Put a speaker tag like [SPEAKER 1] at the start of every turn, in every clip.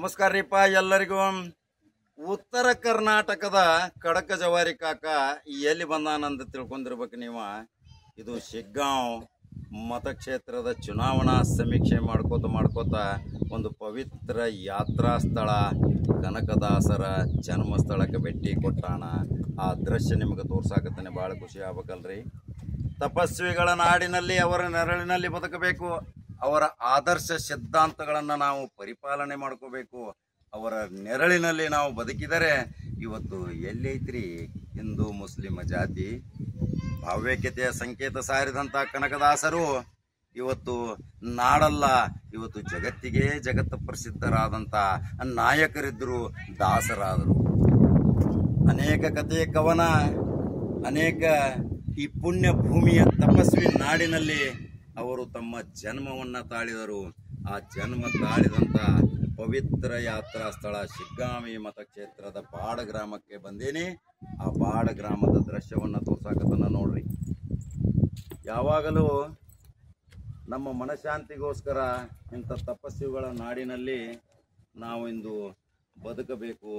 [SPEAKER 1] ನಮಸ್ಕಾರ ರೀಪ ಎಲ್ಲರಿಗೂ. ಉತ್ತರ ಕರ್ನಾಟಕದ ಖಡಕ ಜವಾರಿ ಕಾಕ ಎಲ್ಲಿ ಬಂದಾನಂತ ತಿಳ್ಕೊಂಡಿರ್ಬೇಕು ನೀವು. ಇದು ಶಿಗ್ಗಾಂವ್ ಮತಕ್ಷೇತ್ರದ ಚುನಾವಣಾ ಸಮೀಕ್ಷೆ ಮಾಡ್ಕೋತ ಒಂದು ಪವಿತ್ರ ಯಾತ್ರಾ ಸ್ಥಳ ಕನಕದಾಸರ ಜನ್ಮಸ್ಥಳಕ್ಕೆ ಭೇಟಿ ಕೊಟ್ಟಾನ. ಆ ದೃಶ್ಯ ನಿಮಗೆ ತೋರ್ಸಾಕತ್ತಾನೆ, ಭಾಳ ಖುಷಿ ಆಗ್ಬೇಕಲ್ರಿ. ತಪಸ್ವಿಗಳ ನಾಡಿನಲ್ಲಿ ಅವರ ನೆರಳಿನಲ್ಲಿ ಬದುಕಬೇಕು, ಅವರ ಆದರ್ಶ ಸಿದ್ಧಾಂತಗಳನ್ನು ನಾವು ಪರಿಪಾಲನೆ ಮಾಡ್ಕೋಬೇಕು. ಅವರ ನೆರಳಿನಲ್ಲಿ ನಾವು ಬದುಕಿದರೆ ಇವತ್ತು ಎಲ್ಲೈತ್ರಿ ಹಿಂದೂ ಮುಸ್ಲಿಂ ಜಾತಿ ಭಾವ್ಯತೆಯ ಸಂಕೇತ ಸಾರಿದಂಥ ಕನಕದಾಸರು ಇವತ್ತು ನಾಡಲ್ಲ, ಇವತ್ತು ಜಗತ್ತಿಗೆ ಜಗತ್ತು ಪ್ರಸಿದ್ಧರಾದಂಥ ನಾಯಕರಿದ್ದರು, ದಾಸರಾದರು. ಅನೇಕ ಕಥೆ ಕವನ, ಅನೇಕ ಈ ಪುಣ್ಯ ಭೂಮಿಯ ತಪಸ್ವಿ ನಾಡಿನಲ್ಲಿ ಅವರು ತಮ್ಮ ಜನ್ಮವನ್ನು ತಾಳಿದರು. ಆ ಜನ್ಮ ತಾಳಿದಂಥ ಪವಿತ್ರ ಯಾತ್ರಾ ಸ್ಥಳ ಶಿಗ್ಗಾಂವಿ ಮತಕ್ಷೇತ್ರದ ಬಾಡ ಗ್ರಾಮಕ್ಕೆ ಬಂದೇನಿ. ಆ ಬಾಡ ಗ್ರಾಮದ ದೃಶ್ಯವನ್ನು ತೋರ್ಸಾಕತ್ತನ ನೋಡ್ರಿ. ಯಾವಾಗಲೂ ನಮ್ಮ ಮನಶಾಂತಿಗೋಸ್ಕರ ಇಂಥ ತಪಸ್ವಿಗಳ ನಾಡಿನಲ್ಲಿ ನಾವು ಇಂದು ಬದುಕಬೇಕು.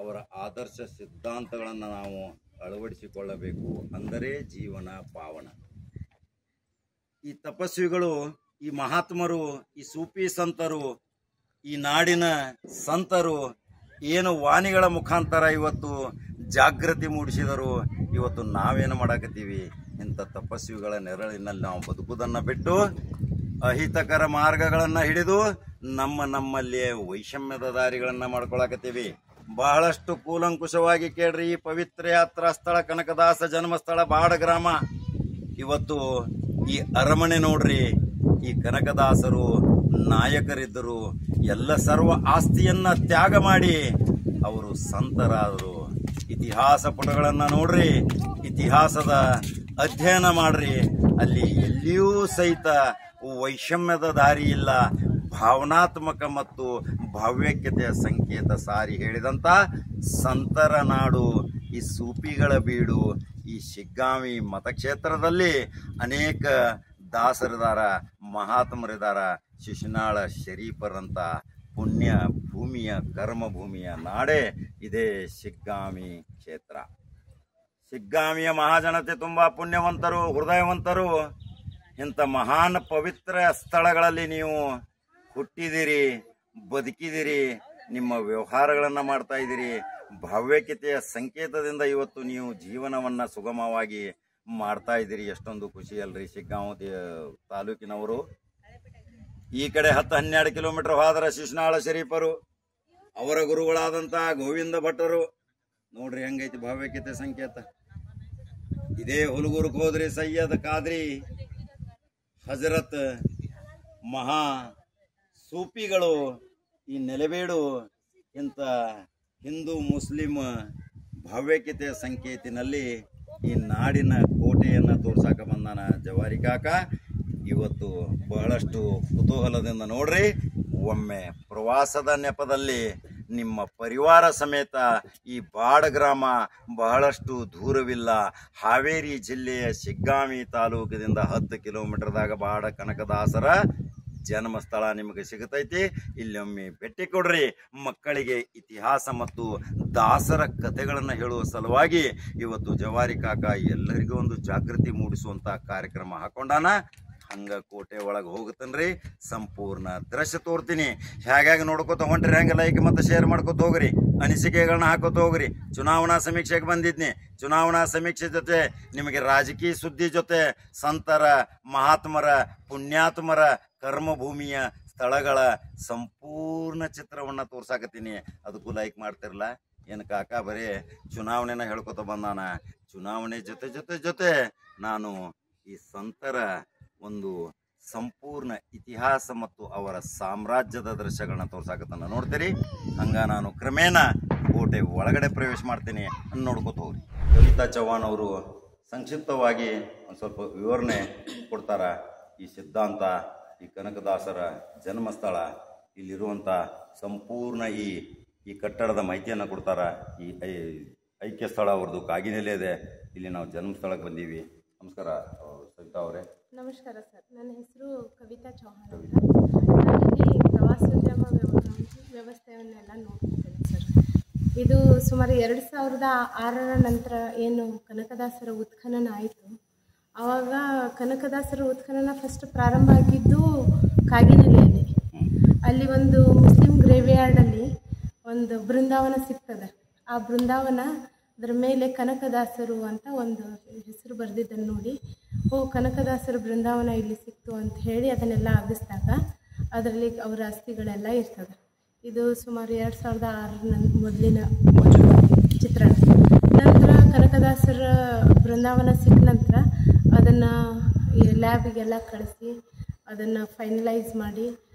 [SPEAKER 1] ಅವರ ಆದರ್ಶ ಸಿದ್ಧಾಂತಗಳನ್ನು ನಾವು ಅಳವಡಿಸಿಕೊಳ್ಳಬೇಕು, ಅಂದರೆ ಜೀವನ ಪಾವನ. ಈ ತಪಸ್ವಿಗಳು, ಈ ಮಹಾತ್ಮರು, ಈ ಸೂಫಿ ಸಂತರು, ಈ ನಾಡಿನ ಸಂತರು ಏನು ವಾಣಿಗಳ ಮುಖಾಂತರ ಇವತ್ತು ಜಾಗೃತಿ ಮೂಡಿಸಿದರು. ಇವತ್ತು ನಾವೇನು ಮಾಡಾಕತ್ತೀವಿ, ಇಂಥ ತಪಸ್ವಿಗಳ ನೆರಳಿನಲ್ಲಿ ನಾವು ಬದುಕುವುದನ್ನು ಬಿಟ್ಟು ಅಹಿತಕರ ಮಾರ್ಗಗಳನ್ನು ಹಿಡಿದು ನಮ್ಮಲ್ಲಿಯೇ ವೈಷಮ್ಯದ ದಾರಿಗಳನ್ನು ಮಾಡ್ಕೊಳಕತ್ತೀವಿ. ಬಹಳಷ್ಟು ಕೂಲಂಕುಷವಾಗಿ ಕೇಳ್ರಿ. ಈ ಪವಿತ್ರ ಯಾತ್ರಾ ಸ್ಥಳ ಕನಕದಾಸ ಜನ್ಮಸ್ಥಳ ಬಾಡ ಗ್ರಾಮ. ಇವತ್ತು ಈ ಅರಮನೆ ನೋಡ್ರಿ, ಈ ಕನಕದಾಸರು ನಾಯಕರಿದ್ದರು. ಎಲ್ಲ ಸರ್ವ ಆಸ್ತಿಯನ್ನ ತ್ಯಾಗ ಮಾಡಿ ಅವರು ಸಂತರಾದರು. ಇತಿಹಾಸ ಪುಟಗಳನ್ನು ನೋಡ್ರಿ, ಇತಿಹಾಸದ ಅಧ್ಯಯನ ಮಾಡ್ರಿ. ಅಲ್ಲಿ ಎಲ್ಲಿಯೂ ಸಹಿತ ವೈಷಮ್ಯದ ದಾರಿ ಇಲ್ಲ. ಭಾವನಾತ್ಮಕ ಮತ್ತು ಭಾವ್ಯತೆಯ ಸಂಕೇತ ಸಾರಿ ಹೇಳಿದಂಥ ಸಂತರ ನಾಡು, ಈ ಸೂಫಿಗಳ ಬೀಡು. ಈ ಶಿಗ್ಗಾಂವಿ ಮತಕ್ಷೇತ್ರದಲ್ಲಿ ಅನೇಕ ದಾಸರಿದಾರ, ಮಹಾತ್ಮರಿದಾರ. ಶಿಶುನಾಳ ಶರೀಫರಂತ ಪುಣ್ಯ ಭೂಮಿಯ ಕರ್ಮಭೂಮಿಯ ನಾಡೆ ಇದೇ ಶಿಗ್ಗಾಂವಿ ಕ್ಷೇತ್ರ. ಶಿಗ್ಗಾಂವಿಯ ಮಹಾಜನತೆ ತುಂಬಾ ಪುಣ್ಯವಂತರು, ಹೃದಯವಂತರು. ಇಂಥ ಮಹಾನ್ ಪವಿತ್ರ ಸ್ಥಳಗಳಲ್ಲಿ ನೀವು ಹುಟ್ಟಿದಿರಿ, ಬದುಕಿದಿರಿ, ನಿಮ್ಮ ವ್ಯವಹಾರಗಳನ್ನು ಮಾಡ್ತಾ ಇದ್ದೀರಿ. ಭಾವ್ಯತೆಯ ಸಂಕೇತದಿಂದ ಇವತ್ತು ನೀವು ಜೀವನವನ್ನು ಸುಗಮವಾಗಿ ಮಾಡ್ತಾ ಇದ್ದೀರಿ. ಎಷ್ಟೊಂದು ಖುಷಿ ಅಲ್ರಿ. ಶಿಗ್ಗಾಂವ್ ತಾಲೂಕಿನವರು ಈ ಕಡೆ 10-12 ಕಿಲೋಮೀಟರ್ ಹೋದರೆ ಶಿಶುನಾಳ ಶರೀಫರು, ಅವರ ಗುರುಗಳಾದಂಥ ಗೋವಿಂದ ಭಟ್ಟರು. ನೋಡ್ರಿ ಹೆಂಗೈತಿ ಭಾವ್ಯತೆ ಸಂಕೇತ. ಇದೇ ಹುಲಗೂರ್ಗೆ ಹೋದ್ರಿ ಸೈಯದ್ ಖಾದ್ರಿ ಹಜರತ್ ಮಹಾ ಸೂಫಿಗಳು ಈ ನೆಲೆಬೇಡು ಇಂಥ ಹಿಂದೂ ಮುಸ್ಲಿಂ ಭಾವ್ಯತೆಯ ಸಂಕೇತಿನಲ್ಲಿ ಈ ನಾಡಿನ ಕೋಟೆಯನ್ನು ತೋರ್ಸಾಕ ಬಂದಾನ ಜವಾರಿ ಕಾಕ. ಇವತ್ತು ಬಹಳಷ್ಟು ಕುತೂಹಲದಿಂದ ನೋಡ್ರಿ. ಒಮ್ಮೆ ಪ್ರವಾಸದ ನೆಪದಲ್ಲಿ ನಿಮ್ಮ ಪರಿವಾರ ಸಮೇತ ಈ ಬಾಡ ಗ್ರಾಮ ಬಹಳಷ್ಟು ದೂರವಿಲ್ಲ. ಹಾವೇರಿ ಜಿಲ್ಲೆಯ ಶಿಗ್ಗಾಂವಿ ತಾಲೂಕಿನಿಂದ 10 ಕಿಲೋಮೀಟರ್ದಾಗ ಬಾಡ ಕನಕದಾಸರ ಜನ್ಮಸ್ಥಳ ನಿಮಗೆ ಸಿಗುತ್ತೈತಿ. ಇಲ್ಲೊಮ್ಮೆ ಭೇಟಿ ಕೊಡ್ರಿ. ಮಕ್ಕಳಿಗೆ ಇತಿಹಾಸ ಮತ್ತು ದಾಸರ ಕಥೆಗಳನ್ನು ಹೇಳುವ ಸಲುವಾಗಿ ಇವತ್ತು ಜವಾರಿ ಕಾಕ ಎಲ್ಲರಿಗೂ ಒಂದು ಜಾಗೃತಿ ಮೂಡಿಸುವಂಥ ಕಾರ್ಯಕ್ರಮ ಹಾಕೊಂಡಾನ. ಹಂಗ ಕೋಟೆ ಒಳಗೆ ಹೋಗುತ್ತನ್ರಿ, ಸಂಪೂರ್ಣ ದೃಶ್ಯ ತೋರ್ತೀನಿ. ಹೇಗಾಗಿ ನೋಡ್ಕೋತ ಹೊಂಟ್ರಿ, ಹೆಂಗೆ ಲೈಕ್ ಮತ್ತು ಶೇರ್ ಮಾಡ್ಕೋತ ಹೋಗ್ರಿ, ಅನಿಸಿಕೆಗಳನ್ನ ಹಾಕೋತ ಹೋಗ್ರಿ. ಚುನಾವಣಾ ಸಮೀಕ್ಷೆಗೆ ಬಂದಿದ್ನಿ. ಚುನಾವಣಾ ಸಮೀಕ್ಷೆ ಜೊತೆ ನಿಮಗೆ ರಾಜಕೀಯ ಸುದ್ದಿ ಜೊತೆ ಸಂತರ, ಮಹಾತ್ಮರ, ಪುಣ್ಯಾತ್ಮರ ಕರ್ಮಭೂಮಿಯ ಸ್ಥಳಗಳ ಸಂಪೂರ್ಣ ಚಿತ್ರವನ್ನು ತೋರ್ಸಾಕತ್ತೀನಿ. ಅದಕ್ಕೂ ಲೈಕ್ ಮಾಡ್ತಿರಲ್ಲ ಏನು ಕಾಕ ಬರೀ ಚುನಾವಣೆನ ಹೇಳ್ಕೊತ ಬಂದಾನ. ಚುನಾವಣೆ ಜೊತೆ ಜೊತೆ ಜೊತೆ ನಾನು ಈ ಸಂತರ ಒಂದು ಸಂಪೂರ್ಣ ಇತಿಹಾಸ ಮತ್ತು ಅವರ ಸಾಮ್ರಾಜ್ಯದ ದೃಶ್ಯಗಳನ್ನ ತೋರ್ಸಾಕತ್ತನ್ನ ನೋಡ್ತೀರಿ. ಹಂಗ ನಾನು ಕ್ರಮೇಣ ಕೋಟೆ ಒಳಗಡೆ ಪ್ರವೇಶ ಮಾಡ್ತೀನಿ, ನೋಡ್ಕೊತ ಹೋಗ್ರಿ. ಕವಿತಾ ಚವ್ಹಾಣ್ ಅವರು ಸಂಕ್ಷಿಪ್ತವಾಗಿ ಒಂದು ಸ್ವಲ್ಪ ವಿವರಣೆ ಕೊಡ್ತಾರ. ಈ ಸಿದ್ಧಾಂತ, ಈ ಕನಕದಾಸರ ಜನ್ಮಸ್ಥಳ, ಇಲ್ಲಿರುವಂಥ ಸಂಪೂರ್ಣ ಈ ಕಟ್ಟಡದ ಮಾಹಿತಿಯನ್ನು ಕೊಡ್ತಾರ. ಈ ಐಕ್ಯ ಸ್ಥಳ ಅವ್ರದ್ದು ಕಾಗಿನೆಲೆ ಇದೆ. ಇಲ್ಲಿ ನಾವು ಜನ್ಮಸ್ಥಳಕ್ಕೆ ಬಂದೀವಿ. ನಮಸ್ಕಾರ ಸವಿತಾ ಅವರೇ.
[SPEAKER 2] ನಮಸ್ಕಾರ ಸರ್, ನನ್ನ ಹೆಸರು ಕವಿತಾ ಚೌಹಾಣ್ ಅಂತ. ನಾನಿಲ್ಲಿ ಪ್ರವಾಸೋದ್ಯಮ ವ್ಯವಸ್ಥೆಯನ್ನೆಲ್ಲ ನೋಡ್ತಿದ್ದೇನೆ ಸರ್. ಇದು ಸುಮಾರು 2006ರ ನಂತರ ಏನು ಕನಕದಾಸರ ಉತ್ಖನನ ಆಯಿತು, ಆವಾಗ ಕನಕದಾಸರ ಉತ್ಖನನ ಫಸ್ಟ್ ಪ್ರಾರಂಭ ಆಗಿದ್ದು ಕಾಗಿನೆಲೆಯಲ್ಲಿ. ಅಲ್ಲಿ ಒಂದು ಮುಸ್ಲಿಂ ಗ್ರೇವ್ಯಾರ್ಡಲ್ಲಿ ಒಂದು ಬೃಂದಾವನ ಸಿಗ್ತದೆ. ಆ ಬೃಂದಾವನ ಅದರ ಮೇಲೆ ಕನಕದಾಸರು ಅಂತ ಒಂದು ಹೆಸರು ಬರೆದಿದ್ದನ್ನು ನೋಡಿ, ಕನಕದಾಸರ ಬೃಂದಾವನ ಇಲ್ಲಿ ಸಿಕ್ತು ಅಂತ ಹೇಳಿ ಅದನ್ನೆಲ್ಲ ಅಗಿಸಿದಾಗ ಅದರಲ್ಲಿ ಅವರ ಅಸ್ಥಿಗಳೆಲ್ಲ ಇರ್ತದೆ. ಇದು ಸುಮಾರು 2006 ಮೊದಲಿನ ಚಿತ್ರಣ. ನಂತರ ಕನಕದಾಸರ ಬೃಂದಾವನ ಸಿಕ್ಕ ನಂತರ ಅದನ್ನು ಲ್ಯಾಬಿಗೆಲ್ಲ ಕಳಿಸಿ ಅದನ್ನು ಫೈನಲೈಸ್ ಮಾಡಿ,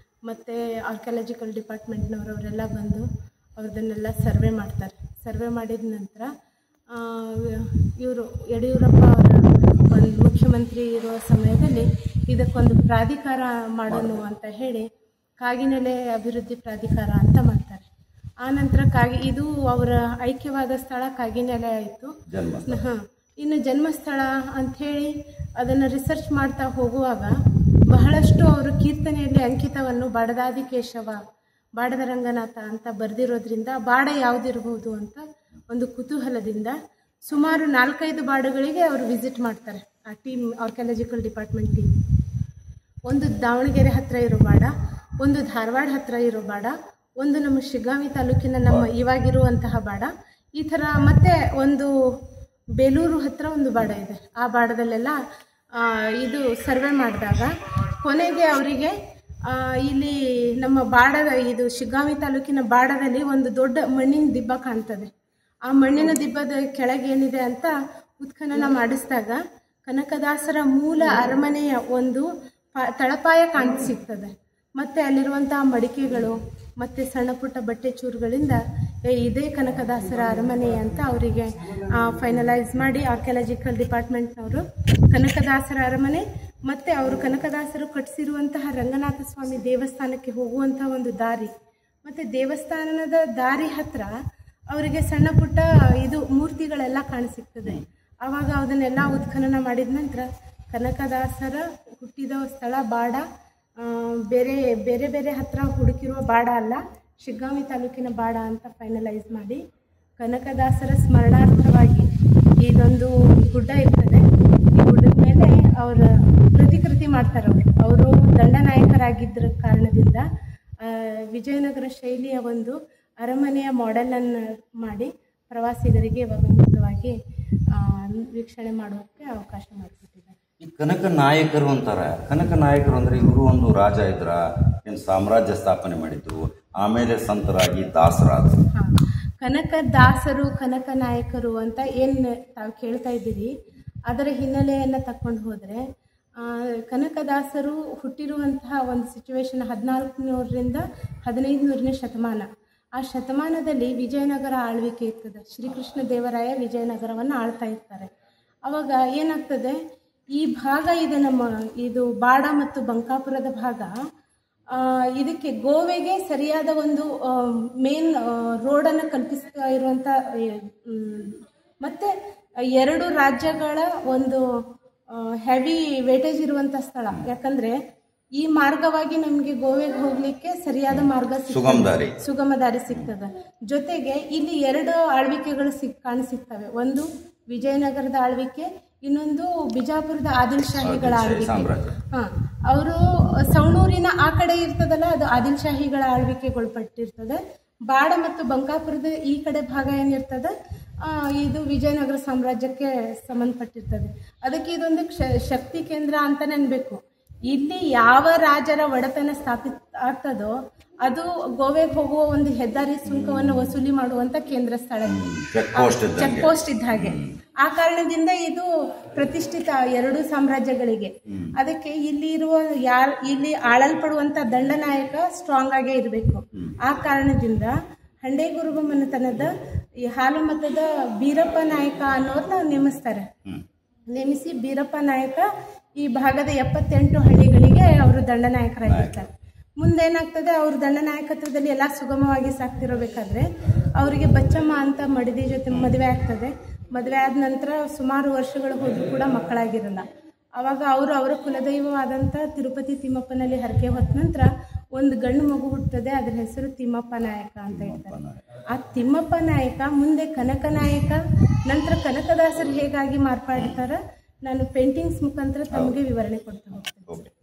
[SPEAKER 2] ಮತ್ತು ಆರ್ಕಿಯಾಲಜಿಕಲ್ ಡಿಪಾರ್ಟ್ಮೆಂಟ್ನವರೆಲ್ಲ ಬಂದು ಅವ್ರದನ್ನೆಲ್ಲ ಸರ್ವೆ ಮಾಡ್ತಾರೆ. ಸರ್ವೆ ಮಾಡಿದ ನಂತರ ಇವರು ಯಡಿಯೂರಪ್ಪ ಅವರ ಒಂದು ಮುಖ್ಯಮಂತ್ರಿ ಇರುವ ಸಮಯದಲ್ಲಿ ಇದಕ್ಕೊಂದು ಪ್ರಾಧಿಕಾರ ಮಾಡೋಣ ಅಂತ ಹೇಳಿ ಕಾಗಿನೆಲೆ ಅಭಿವೃದ್ಧಿ ಪ್ರಾಧಿಕಾರ ಅಂತ ಮಾಡ್ತಾರೆ. ಆ ನಂತರ ಇದು ಅವರ ಐಕ್ಯವಾದ ಸ್ಥಳ ಕಾಗಿನೆಲೆ ಆಯಿತು. ಇನ್ನು ಜನ್ಮಸ್ಥಳ ಅಂಥೇಳಿ ಅದನ್ನು ರಿಸರ್ಚ್ ಮಾಡ್ತಾ ಹೋಗುವಾಗ ಬಹಳಷ್ಟು ಅವರು ಕೀರ್ತನೆಯಲ್ಲಿ ಅಂಕಿತವನ್ನು ಬಾಡದಾದಿ ಕೇಶವ, ಬಾಡದ ರಂಗನಾಥ ಅಂತ ಬರೆದಿರೋದ್ರಿಂದ ಬಾಡ ಯಾವುದಿರಬಹುದು ಅಂತ ಒಂದು ಕುತೂಹಲದಿಂದ ಸುಮಾರು 4-5 ಬಾಡಗಳಿಗೆ ಅವರು ವಿಸಿಟ್ ಮಾಡ್ತಾರೆ. ಆ ಟೀಮ್, ಆರ್ಕಿಯಾಲಜಿಕಲ್ ಡಿಪಾರ್ಟ್ಮೆಂಟ್ ಟೀಮ್. ಒಂದು ದಾವಣಗೆರೆ ಹತ್ತಿರ ಇರೋ ಬಾಡ, ಒಂದು ಧಾರವಾಡ ಹತ್ತಿರ ಇರೋ ಬಾಡ, ಒಂದು ನಮ್ಮ ಶಿಗ್ಗಾಂವಿ ತಾಲೂಕಿನ ನಮ್ಮ ಇವಾಗಿರುವಂತಹ ಬಾಡ, ಈ ಥರ ಮತ್ತೆ ಒಂದು ಬೇಲೂರು ಹತ್ತಿರ ಒಂದು ಬಾಡ ಇದೆ. ಆ ಬಾಡದಲ್ಲೆಲ್ಲ ಇದು ಸರ್ವೆ ಮಾಡಿದಾಗ ಕೊನೆಗೆ ಅವರಿಗೆ ಇಲ್ಲಿ ನಮ್ಮ ಬಾಡದ ಇದು ಶಿಗ್ಗಾಂವಿ ತಾಲೂಕಿನ ಬಾಡದಲ್ಲಿ ಒಂದು ದೊಡ್ಡ ಮಣ್ಣಿನ ದಿಬ್ಬ ಕಾಣ್ತದೆ. ಆ ಮಣ್ಣಿನ ದಿಬ್ಬದ ಕೆಳಗೇನಿದೆ ಅಂತ ಉತ್ಖನನ ಮಾಡಿಸಿದಾಗ ಕನಕದಾಸರ ಮೂಲ ಅರಮನೆಯ ಒಂದು ತಳಪಾಯ ಸಿಗ್ತದೆ. ಮತ್ತು ಅಲ್ಲಿರುವಂತಹ ಮಡಿಕೆಗಳು ಮತ್ತು ಸಣ್ಣ ಪುಟ್ಟ ಬಟ್ಟೆ ಚೂರುಗಳಿಂದ ಇದೇ ಕನಕದಾಸರ ಅರಮನೆ ಅಂತ ಅವರಿಗೆ ಫೈನಲೈಸ್ ಮಾಡಿ ಆರ್ಕಿಯಾಲಜಿಕಲ್ ಡಿಪಾರ್ಟ್ಮೆಂಟ್ನವರು ಕನಕದಾಸರ ಅರಮನೆ ಮತ್ತು ಅವರು ಕನಕದಾಸರು ಕಟ್ಟಿಸಿರುವಂತಹ ರಂಗನಾಥ ಸ್ವಾಮಿ ದೇವಸ್ಥಾನಕ್ಕೆ ಹೋಗುವಂತಹ ಒಂದು ದಾರಿ ಮತ್ತು ದೇವಸ್ಥಾನದ ದಾರಿ ಹತ್ತಿರ ಅವರಿಗೆ ಸಣ್ಣ ಪುಟ್ಟ ಇದು ಮೂರ್ತಿಗಳೆಲ್ಲ ಕಾಣಿಸಿಗ್ತದೆ. ಆವಾಗ ಅದನ್ನೆಲ್ಲ ಉತ್ಖನನ ಮಾಡಿದ ನಂತರ ಕನಕದಾಸರ ಹುಟ್ಟಿದ ಸ್ಥಳ ಬಾಡ ಬೇರೆ ಬೇರೆ ಬೇರೆ ಹತ್ತಿರ ಹುಡುಕಿರುವ ಬಾಡ ಅಲ್ಲ, ಶಿಗ್ಗಾಂವಿ ತಾಲೂಕಿನ ಬಾಡ ಅಂತ ಫೈನಲೈಸ್ ಮಾಡಿ ಕನಕದಾಸರ ಸ್ಮರಣಾರ್ಥವಾಗಿ ಇದೊಂದು ಗುಡ್ಡ ಇರ್ತದೆ. ಈ ಗುಡ್ಡದ ಮೇಲೆ ಅವರ ಪ್ರತಿಕೃತಿ ಮಾಡ್ತಾರೆ. ಅವರು ದಂಡನಾಯಕರಾಗಿದ್ದರ ಕಾರಣದಿಂದ ವಿಜಯನಗರ ಶೈಲಿಯ ಒಂದು ಅರಮನೆಯ ಮಾಡೆಲನ್ನು ಮಾಡಿ ಪ್ರವಾಸಿಗರಿಗೆ ಮುಕ್ತವಾಗಿ ವೀಕ್ಷಣೆ ಮಾಡೋಕ್ಕೆ ಅವಕಾಶ ಮಾಡಿಕೊಟ್ಟಿದ್ದಾರೆ.
[SPEAKER 1] ಈ ಕನಕ ನಾಯಕರು ಅಂತಾರೆ. ಕನಕ ನಾಯಕರು ಅಂದರೆ ಇವರು ಒಂದು ರಾಜ ಇದ್ರ, ಏನು ಸಾಮ್ರಾಜ್ಯ ಸ್ಥಾಪನೆ ಮಾಡಿದ್ರು, ಆಮೇಲೆ ಸಂತರಾಗಿ ದಾಸರಾದರು.
[SPEAKER 2] ಕನಕದಾಸರು, ಕನಕ ನಾಯಕರು ಅಂತ ಏನು ತಾವು ಕೇಳ್ತಾ ಇದ್ದೀರಿ, ಅದರ ಹಿನ್ನೆಲೆಯನ್ನು ತಕೊಂಡು ಹೋದರೆ ಕನಕದಾಸರು ಹುಟ್ಟಿರುವಂತಹ ಒಂದು ಸಿಚುವೇಶನ್ 1400ರಿಂದ 1500ನೇ ಶತಮಾನ. ಆ ಶತಮಾನದಲ್ಲಿ ವಿಜಯನಗರ ಆಳ್ವಿಕೆ ಇರ್ತದೆ. ಶ್ರೀಕೃಷ್ಣ ದೇವರಾಯ ವಿಜಯನಗರವನ್ನು ಆಳ್ತಾ ಇರ್ತಾರೆ. ಆವಾಗ ಏನಾಗ್ತದೆ, ಈ ಭಾಗ ಇದೆ ನಮ್ಮ ಇದು ಬಾಡ ಮತ್ತು ಬಂಕಾಪುರದ ಭಾಗ. ಇದಕ್ಕೆ ಗೋವೆಗೆ ಸರಿಯಾದ ಒಂದು ಮೇನ್ ರೋಡನ್ನು ಕಲ್ಪಿಸ್ತಾ ಇರುವಂಥ ಮತ್ತು 2 ರಾಜ್ಯಗಳ ಒಂದು ಹೆವಿ ವೇಟೇಜ್ ಇರುವಂಥ ಸ್ಥಳ. ಯಾಕಂದರೆ ಈ ಮಾರ್ಗವಾಗಿ ನಮಗೆ ಗೋವೆಗೆ ಹೋಗ್ಲಿಕ್ಕೆ ಸರಿಯಾದ ಮಾರ್ಗ ಸುಗಮ ದಾರಿ ಸಿಗ್ತದೆ. ಜೊತೆಗೆ ಇಲ್ಲಿ 2 ಆಳ್ವಿಕೆಗಳು ಕಾಣಿಸಿರ್ತವೆ. ಒಂದು ವಿಜಯನಗರದ ಆಳ್ವಿಕೆ, ಇನ್ನೊಂದು ಬಿಜಾಪುರದ ಆದಿಲ್ ಶಾಹಿಗಳ ಆಳ್ವಿಕೆ. ಅವರು ಸವಣೂರಿನ ಆ ಕಡೆ ಇರ್ತದಲ್ಲ, ಅದು ಆದಿಲ್ ಶಾಹಿಗಳ ಆಳ್ವಿಕೆಗೊಳಪಟ್ಟಿರ್ತದೆ. ಬಾಡ ಮತ್ತು ಬಂಕಾಪುರದ ಈ ಕಡೆ ಭಾಗ ಏನಿರ್ತದೆ ಇದು ವಿಜಯನಗರ ಸಾಮ್ರಾಜ್ಯಕ್ಕೆ ಸಂಬಂಧಪಟ್ಟಿರ್ತದೆ. ಅದಕ್ಕೆ ಇದೊಂದು ಶಕ್ತಿ ಕೇಂದ್ರ ಅಂತಲೇ ಅನ್ಬೇಕು. ಇಲ್ಲಿ ಯಾವ ರಾಜರ ಒಡೆತನ ಸ್ಥಾಪಿತ ಆಗ್ತದೋ ಅದು ಗೋವೆಗೆ ಹೋಗುವ ಒಂದು ಹೆದ್ದಾರಿ ಸುಂಕವನ್ನು ವಸೂಲಿ ಮಾಡುವಂತ ಕೇಂದ್ರ ಸ್ಥಳ, ಚೆಕ್ ಪೋಸ್ಟ್ ಇದ್ದ ಹಾಗೆ. ಆ ಕಾರಣದಿಂದ ಇದು ಪ್ರತಿಷ್ಠಿತ 2 ಸಾಮ್ರಾಜ್ಯಗಳಿಗೆ. ಅದಕ್ಕೆ ಇಲ್ಲಿ ಇಲ್ಲಿ ಆಳಲ್ಪಡುವಂತ ದಂಡನಾಯಕ ಸ್ಟ್ರಾಂಗ್ ಆಗೇ ಇರಬೇಕು. ಆ ಕಾರಣದಿಂದ ಹಂಡೇಗುರುಬ ಮನೆತನದ ಈ ಹಾಲು ಮತದ ಬೀರಪ್ಪ ನಾಯಕ ಅನ್ನೋರ್ನ ನೇಮಿಸ್ತಾರೆ. ನೇಮಿಸಿ ಬೀರಪ್ಪ ನಾಯಕ ಈ ಭಾಗದ 78 ಹಳ್ಳಿಗಳಿಗೆ ಅವರು ದಂಡನಾಯಕರಾಗಿರ್ತಾರೆ. ಮುಂದೇನಾಗ್ತದೆ, ಅವ್ರ ದಂಡನಾಯಕತ್ವದಲ್ಲಿ ಎಲ್ಲ ಸುಗಮವಾಗಿ ಸಾಕ್ತಿರಬೇಕಾದ್ರೆ ಅವರಿಗೆ ಬಚ್ಚಮ್ಮ ಅಂತ ಮಡದಿ ಜೊತೆ ಮದುವೆ ಆಗ್ತದೆ. ಮದುವೆ ಆದ ನಂತರ ಸುಮಾರು ವರ್ಷಗಳು ಹೋದ್ರೂ ಕೂಡ ಮಕ್ಕಳಾಗಿರಲ್ಲ. ಆವಾಗ ಅವರ ಕುಲದೈವವಾದಂಥ ತಿರುಪತಿ ತಿಮ್ಮಪ್ಪನಲ್ಲಿ ಹರಕೆ ಹೊತ್ತ ನಂತರ ಒಂದು ಗಂಡು ಮಗು ಹುಟ್ಟುತ್ತದೆ, ಅದರ ಹೆಸರು ತಿಮ್ಮಪ್ಪ ನಾಯಕ ಅಂತ ಹೇಳ್ತಾರೆ. ಆ ತಿಮ್ಮಪ್ಪ ನಾಯಕ ಮುಂದೆ ಕನಕ ನಾಯಕ, ನಂತರ ಕನಕದಾಸರು ಹೇಗಾಗಿ ಮಾರ್ಪಾಡ್ತಾರ, ನಾನು ಪೇಂಟಿಂಗ್ಸ್ ಮುಖಾಂತರ ತಮಗೆ ವಿವರಣೆ ಕೊಡ್ತಾ ಹೋಗ್ತೇನೆ.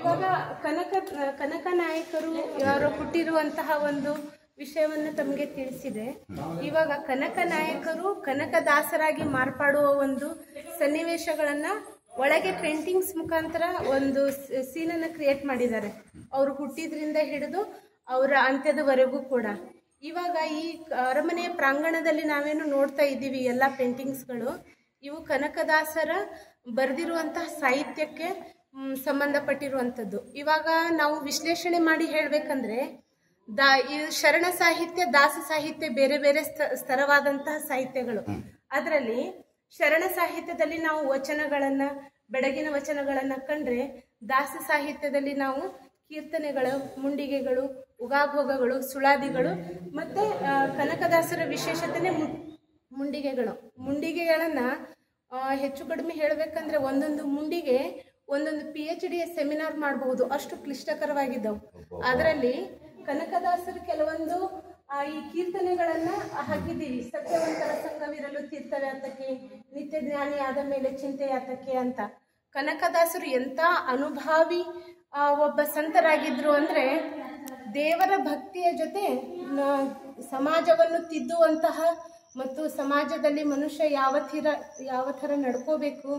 [SPEAKER 2] ಇವಾಗ ಕನಕ ನಾಯಕರು ಯಾರು ಹುಟ್ಟಿರುವಂತಹ ಒಂದು ವಿಷಯವನ್ನು ತಮಗೆ ತಿಳಿಸಿದೆ. ಇವಾಗ ಕನಕ ನಾಯಕರು ಕನಕದಾಸರಾಗಿ ಮಾರ್ಪಾಡುವ ಒಂದು ಸನ್ನಿವೇಶಗಳನ್ನ ಒಳಗೆ ಪೇಂಟಿಂಗ್ಸ್ ಮುಖಾಂತರ ಒಂದು ಸೀನನ್ನು ಕ್ರಿಯೇಟ್ ಮಾಡಿದ್ದಾರೆ, ಅವರು ಹುಟ್ಟಿದ್ರಿಂದ ಹಿಡಿದು ಅವರ ಅಂತ್ಯದವರೆಗೂ ಕೂಡ. ಇವಾಗ ಈ ಅರಮನೆಯ ಪ್ರಾಂಗಣದಲ್ಲಿ ನಾವೇನು ನೋಡ್ತಾ ಇದ್ದೀವಿ ಎಲ್ಲ ಪೇಂಟಿಂಗ್ಸ್ಗಳು, ಇವು ಕನಕದಾಸರ ಬರೆದಿರುವಂತಹ ಸಾಹಿತ್ಯಕ್ಕೆ ಸಂಬಂಧಪಟ್ಟಿರುವಂಥದ್ದು. ಇವಾಗ ನಾವು ವಿಶ್ಲೇಷಣೆ ಮಾಡಿ ಹೇಳಬೇಕಂದ್ರೆ ಈ ಶರಣ ಸಾಹಿತ್ಯ, ದಾಸ ಸಾಹಿತ್ಯ ಬೇರೆ ಬೇರೆ ಸ್ತರವಾದಂತಹ ಸಾಹಿತ್ಯಗಳು. ಅದರಲ್ಲಿ ಶರಣ ಸಾಹಿತ್ಯದಲ್ಲಿ ನಾವು ವಚನಗಳನ್ನ, ಬೆಳಗಿನ ವಚನಗಳನ್ನ ಕಂಡ್ರೆ, ದಾಸ ಸಾಹಿತ್ಯದಲ್ಲಿ ನಾವು ಕೀರ್ತನೆಗಳು, ಮುಂಡಿಗೆಗಳು, ಉಗಾಭೋಗಗಳು, ಸುಳಾದಿಗಳು, ಮತ್ತೆ ಕನಕದಾಸರ ವಿಶೇಷತೆನೇ ಮುಂಡಿಗೆಗಳನ್ನ ಹೆಚ್ಚು ಕಡಿಮೆ ಹೇಳಬೇಕಂದ್ರೆ ಒಂದೊಂದು ಮುಂಡಿಗೆ ಒಂದೊಂದು PhD ಸೆಮಿನಾರ್ ಮಾಡಬಹುದು, ಅಷ್ಟು ಕ್ಲಿಷ್ಟಕರವಾಗಿದ್ದವು. ಅದರಲ್ಲಿ ಕನಕದಾಸರು ಕೆಲವೊಂದು ಈ ಕೀರ್ತನೆಗಳನ್ನ ಹಾಕಿದ್ದೀವಿ. ಸತ್ಯವಂತರ ಸಂಘವಿರಲು ತೀರ್ಥವ್ಯಾತಕ್ಕೆ, ನಿತ್ಯ ಜ್ಞಾನಿ ಆದ ಮೇಲೆ ಚಿಂತೆ ಯಾತಕ್ಕೆ ಅಂತ. ಕನಕದಾಸರು ಎಂಥ ಅನುಭಾವಿ ಒಬ್ಬ ಸಂತರಾಗಿದ್ರು ಅಂದ್ರೆ, ದೇವರ ಭಕ್ತಿಯ ಜೊತೆ ಸಮಾಜವನ್ನು ತಿದ್ದುವಂತಹ ಮತ್ತು ಸಮಾಜದಲ್ಲಿ ಮನುಷ್ಯ ಯಾವ ಥರ ನಡ್ಕೋಬೇಕು,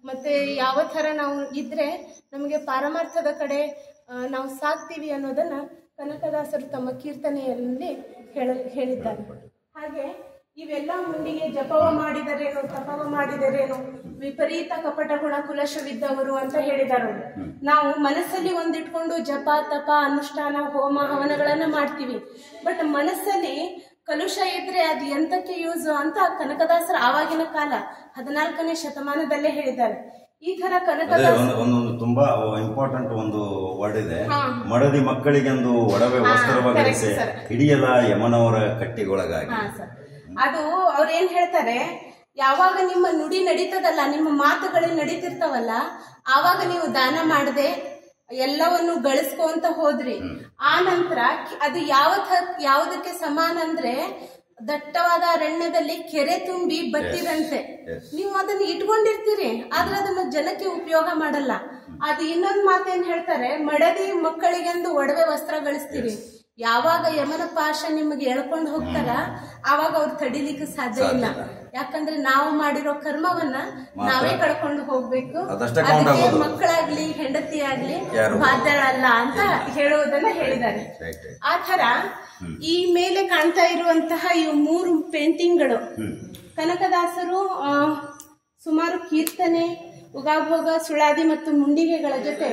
[SPEAKER 2] ಮತ್ತೆ ಯಾವ ಥರ ನಾವು ಇದ್ರೆ ನಮಗೆ ಪಾರಮಾರ್ಥದ ಕಡೆ ನಾವು ಸಾಗ್ತೀವಿ ಅನ್ನೋದನ್ನ ಕನಕದಾಸರು ತಮ್ಮ ಕೀರ್ತನೆಯಲ್ಲಿ ಹೇಳಿದ್ದಾರೆ. ಹಾಗೆ ಇವೆಲ್ಲ ಮುಂಡಿಗೆ ಜಪವ ಮಾಡಿದರೇನು, ತಪವ ಮಾಡಿದರೇನು, ವಿಪರೀತ ಕಪಟ ಗುಣ ಕುಲಶವಿದ್ದವರು ಅಂತ ಹೇಳಿದ್ದಾರೆ. ನಾವು ಮನಸ್ಸಲ್ಲಿ ಒಂದಿಟ್ಕೊಂಡು ಜಪ, ತಪ, ಅನುಷ್ಠಾನ, ಹೋಮ, ಹವನಗಳನ್ನ ಮಾಡ್ತೀವಿ. ಬಟ್ ಮನಸ್ಸಲ್ಲಿ ಕಲುಷ ಇದ್ರೆ ಅದು ಎಂತಕ್ಕೆ ಯೂಸ್ ಅಂತ ಕನಕದಾಸರು ಆವಾಗಿನ ಕಾಲ 14ನೇ ಶತಮಾನದಲ್ಲೇ ಹೇಳಿದ್ದಾರೆ. ಈ ತರ
[SPEAKER 1] ಒಂದೊಂದು ತುಂಬಾ ಇಂಪಾರ್ಟೆಂಟ್ ಒಂದು ವರ್ಡ್ ಇದೆ, ಮಡದಿ ಮಕ್ಕಳಿಗೆಂದು ಒಡವೆ ವಸ್ತ್ರವಾಗಿರಿಸಿ ಹಿಡಿಯಲ ಯಮನವರ ಕಟ್ಟಿಗೊಳಗಾಗಿ.
[SPEAKER 2] ಅದು ಅವ್ರೇನ್ ಹೇಳ್ತಾರೆ, ಯಾವಾಗ ನಿಮ್ಮ ನುಡಿ ನಡೀತದಲ್ಲ, ನಿಮ್ಮ ಮಾತುಗಳು ನಡೀತಿರ್ತಾವಲ್ಲ, ಆವಾಗ ನೀವು ದಾನ ಮಾಡದೆ ಎಲ್ಲವನ್ನು ಗಳಿಸ್ಕೊಂತ ಹೋದ್ರಿ. ಆ ನಂತರ ಅದು ಯಾವುದಕ್ಕೆ ಸಮಾನ ಅಂದ್ರೆ, ದಟ್ಟವಾದ ಅರಣ್ಯದಲ್ಲಿ ಕೆರೆ ತುಂಬಿ ಬತ್ತಿದಂತೆ. ನೀವು ಅದನ್ನ ಇಟ್ಕೊಂಡಿರ್ತೀರಿ, ಆದ್ರೆ ಅದನ್ನ ಜನಕ್ಕೆ ಉಪಯೋಗ ಮಾಡಲ್ಲ. ಅದು ಇನ್ನೊಂದು ಮಾತೇನ್ ಹೇಳ್ತಾರೆ, ಮಡದಿ ಮಕ್ಕಳಿಗೆಂದು ಒಡವೆ ವಸ್ತ್ರ ಗಳಿಸ್ತೀರಿ. ಯಾವಾಗ ಯಮನ ಪಾಶ ನಿಮಗೆ ಎಳ್ಕೊಂಡು ಹೋಗ್ತಾರ, ಆವಾಗ ಅವ್ರು ತಡಿಲಿಕ್ಕೆ ಸಾಧ್ಯ ಇಲ್ಲ. ಯಾಕಂದ್ರೆ ನಾವು ಮಾಡಿರೋ ಕರ್ಮವನ್ನ ನಾವೇ ಕಳ್ಕೊಂಡು ಹೋಗ್ಬೇಕು. ಅದಕ್ಕೆ ಮಕ್ಕಳಾಗ್ಲಿ ಹೆಂಡತಿ ಆಗ್ಲಿ ಬಾಧ್ಯಳಲ್ಲ ಅಂತ ಹೇಳುವುದನ್ನ ಹೇಳಿದ್ದಾರೆ. ಆ ತರ ಈ ಮೇಲೆ ಕಾಣ್ತಾ ಇರುವಂತಹ ಇವು 3 ಪೇಂಟಿಂಗ್ಗಳು ಕನಕದಾಸರು ಸುಮಾರು ಕೀರ್ತನೆ, ಉಗಾಭೋಗ, ಸುಳಾದಿ ಮತ್ತು ಮುಂಡಿಗೆಗಳ ಜೊತೆ